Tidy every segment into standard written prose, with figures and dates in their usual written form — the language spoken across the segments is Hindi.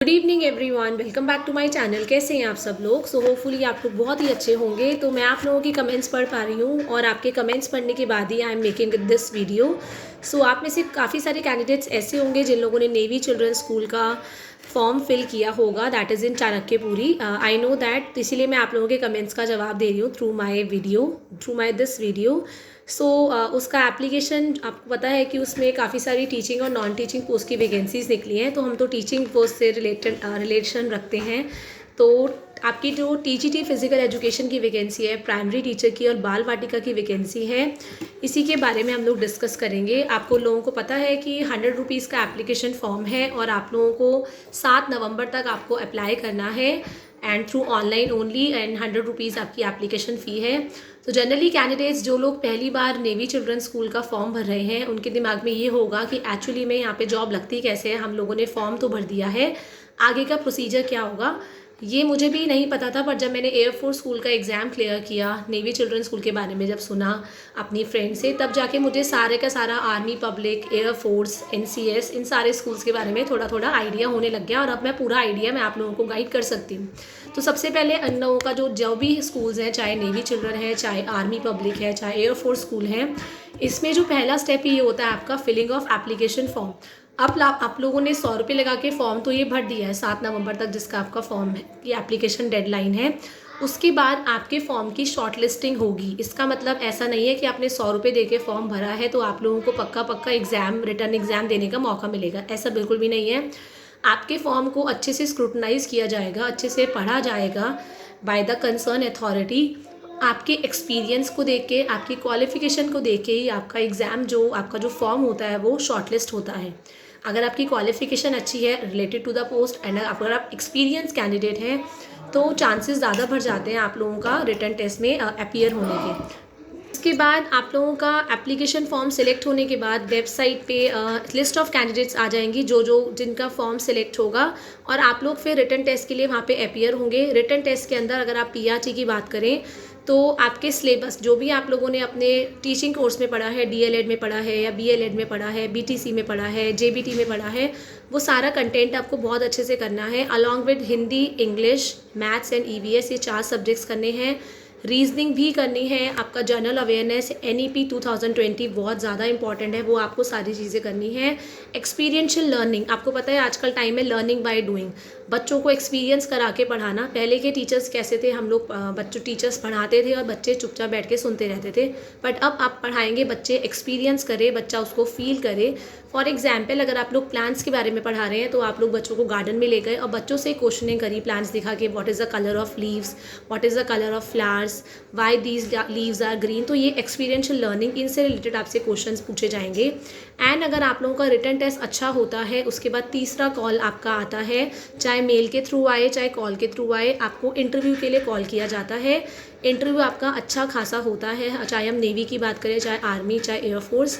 Good evening everyone, welcome back to my channel. कैसे हैं आप सब लोग? सो होपफुली आप लोग बहुत ही अच्छे होंगे। तो मैं आप लोगों की कमेंट्स पढ़ पा रही हूँ और आपके कमेंट्स पढ़ने के बाद ही I am making this video. So आप में से काफ़ी सारे कैंडिडेट्स ऐसे होंगे जिन लोगों ने नेवी चिल्ड्रन स्कूल का फॉर्म फिल किया होगा, that is in Chanakyapuri. I know that, इसीलिए मैं आप लोगों के कमेंट्स का जवाब दे रही हूँ थ्रू माई दिस वीडियो। सो उसका एप्लीकेशन आपको पता है कि उसमें काफ़ी सारी टीचिंग और नॉन टीचिंग पोस्ट की वैकेंसीज निकली हैं। तो हम तो टीचिंग पोस्ट से रिलेशन रखते हैं। तो आपकी जो टीजीटी फिजिकल एजुकेशन की वैकेंसी है, प्राइमरी टीचर की और बाल वाटिका की वैकेंसी है, इसी के बारे में हम लोग डिस्कस करेंगे। आपको लोगों को पता है कि 100 रुपीज़ का एप्लीकेशन फॉर्म है और आप लोगों को 7 नवंबर तक आपको अप्लाई करना है and through online only, and 100 rupees आपकी एप्लीकेशन फ़ी है। तो जनरली कैंडिडेट्स जो लोग पहली बार नेवी चिल्ड्रन स्कूल का फॉर्म भर रहे हैं, उनके दिमाग में ये होगा कि एक्चुअली में यहाँ पे जॉब लगती कैसे है। हम लोगों ने फॉर्म तो भर दिया है, आगे का प्रोसीजर क्या होगा ये मुझे भी नहीं पता था। पर जब मैंने एयरफोर्स स्कूल का एग्ज़ाम क्लियर किया, नेवी चिल्ड्रन स्कूल के बारे में जब सुना अपनी फ्रेंड से, तब जाके मुझे सारे का सारा आर्मी, पब्लिक, एयरफोर्स, एनसीएस, इन सारे स्कूल्स के बारे में थोड़ा थोड़ा आइडिया होने लग गया। और अब मैं पूरा आइडिया मैं आप लोगों को गाइड कर सकती हूँ। तो सबसे पहले अन लोगों का जो भी स्कूल्स हैं, चाहे नेवी चिल्ड्रन है, चाहे आर्मी पब्लिक है, चाहे एयरफोर्स स्कूल है, इसमें जो पहला स्टेप ये होता है आपका फिलिंग ऑफ एप्लीकेशन फॉर्म। अब आप लोगों ने 100 रुपये लगा के फॉर्म तो ये भर दिया है 7 नवंबर तक, जिसका आपका फॉर्म है कि एप्लीकेशन डेडलाइन है। उसके बाद आपके फॉर्म की शॉर्ट लिस्टिंग होगी। इसका मतलब ऐसा नहीं है कि आपने 100 रुपये दे के फॉर्म भरा है तो आप लोगों को पक्का एग्ज़ाम, रिटर्न एग्ज़ाम देने का मौका मिलेगा, ऐसा बिल्कुल भी नहीं है। आपके फॉर्म को अच्छे से स्क्रूटनाइज किया जाएगा, अच्छे से पढ़ा जाएगा बाय द कंसर्न अथॉरिटी। आपके एक्सपीरियंस को देख के, आपकी क्वालिफ़िकेशन को देख के ही आपका एग्ज़ाम, जो आपका जो फॉर्म होता है वो शॉर्टलिस्ट होता है। अगर आपकी क्वालिफ़िकेशन अच्छी है related to the post and अगर आप एक्सपीरियंस कैंडिडेट हैं, तो चांसेस ज़्यादा बढ़ जाते हैं आप लोगों का रिटर्न टेस्ट में अपीयर होने के। इसके बाद आप लोगों का एप्लीकेशन फॉर्म सिलेक्ट होने के बाद वेबसाइट पे लिस्ट ऑफ कैंडिडेट्स आ जाएंगी जो जिनका फॉर्म सिलेक्ट होगा, और आप लोग फिर रिटर्न टेस्ट के लिए वहाँ पे अपीयर होंगे। रिटर्न टेस्ट के अंदर अगर आप पीआरटी की बात करें तो आपके सिलेबस जो भी आप लोगों ने अपने टीचिंग कोर्स में पढ़ा है, डीएलएड में पढ़ा है या बीएलएड में पढ़ा है, बीटीसी में पढ़ा है, जेबीटी में पढ़ा है, वो सारा कंटेंट आपको बहुत अच्छे से करना है। Along with Hindi, English, maths and EVS, ये 4 सब्जेक्ट्स करने हैं। रीजनिंग भी करनी है। आपका जनरल अवेयरनेस, एनईपी 2020 बहुत ज़्यादा इंपॉर्टेंट है, वो आपको सारी चीज़ें करनी है। एक्सपीरियंशियल लर्निंग, आपको पता है आजकल टाइम में लर्निंग बाय डूइंग, बच्चों को एक्सपीरियंस करा के पढ़ाना। पहले के टीचर्स कैसे थे, हम लोग टीचर्स पढ़ाते थे और बच्चे चुपचाप बैठ के सुनते रहते थे। बट अब आप पढ़ाएंगे, बच्चे एक्सपीरियंस करे, बच्चा उसको फील करे। फॉर एग्जाम्पल, अगर आप लोग प्लांट्स के बारे में पढ़ा रहे हैं तो आप लोग बच्चों को गार्डन में ले गए और बच्चों से क्वेश्चनिंग करी, प्लांट्स दिखा के, what is the colour of leaves, what is the colour of flowers, why these leaves are green. तो ये एक्सपीरियंशियल लर्निंग, इनसे रिलेटेड आपसे क्वेश्चंस पूछे जाएंगे। एंड अगर आप लोगों का रिटर्न टेस्ट अच्छा होता है, उसके बाद तीसरा कॉल आपका आता है, चाहे मेल के थ्रू आए चाहे कॉल के थ्रू आए, आपको इंटरव्यू के लिए कॉल किया जाता है। इंटरव्यू आपका अच्छा खासा होता है, चाहे हम नेवी की बात करें, चाहे आर्मी, चाहे एयरफोर्स।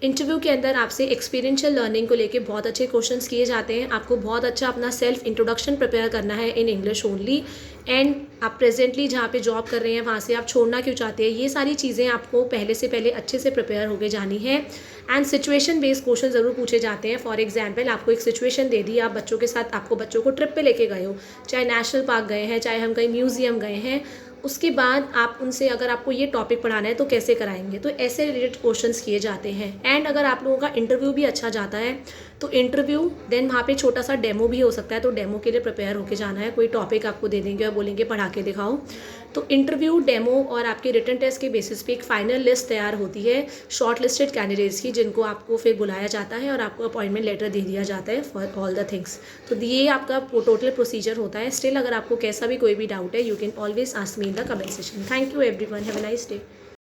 इंटरव्यू के अंदर आपसे एक्सपीरियंशियल लर्निंग को लेके बहुत अच्छे क्वेश्चंस किए जाते हैं। आपको बहुत अच्छा अपना सेल्फ इंट्रोडक्शन प्रिपेयर करना है इन इंग्लिश ओनली। एंड आप प्रेजेंटली जहाँ पे जॉब कर रहे हैं वहाँ से आप छोड़ना क्यों चाहते हैं, ये सारी चीज़ें आपको पहले से पहले अच्छे से प्रिपेयर होके जानी है। एंड सिचुएशन बेस्ड क्वेश्चन ज़रूर पूछे जाते हैं। फॉर एग्जाम्पल, आपको एक सिचुएशन दे दी, आप बच्चों के साथ, आपको बच्चों को ट्रिप पे लेके गए हो, चाहे नेशनल पार्क गए हैं, चाहे हम कहीं म्यूजियम गए हैं, उसके बाद आप उनसे अगर आपको ये टॉपिक पढ़ाना है तो कैसे कराएंगे, तो ऐसे रिलेटेड क्वेश्चंस किए जाते हैं। एंड अगर आप लोगों का इंटरव्यू भी अच्छा जाता है तो इंटरव्यू देन वहाँ पे छोटा सा डेमो भी हो सकता है, तो डेमो के लिए प्रिपेयर होके जाना है। कोई टॉपिक आपको दे देंगे और बोलेंगे पढ़ा के दिखाओ। तो इंटरव्यू, डेमो और आपके रिटर्न टेस्ट के बेसिस पे एक फाइनल लिस्ट तैयार होती है शॉर्ट लिस्टेड कैंडिडेट्स की, जिनको आपको फिर बुलाया जाता है और आपको अपॉइंटमेंट लेटर दे दिया जाता है फॉर ऑल द थिंग्स। तो ये आपका टोटल प्रोसीजर होता है। स्टिल अगर आपको कैसा भी कोई भी डाउट है, you can always ask me in the comment section. Thank you everyone, have a nice day.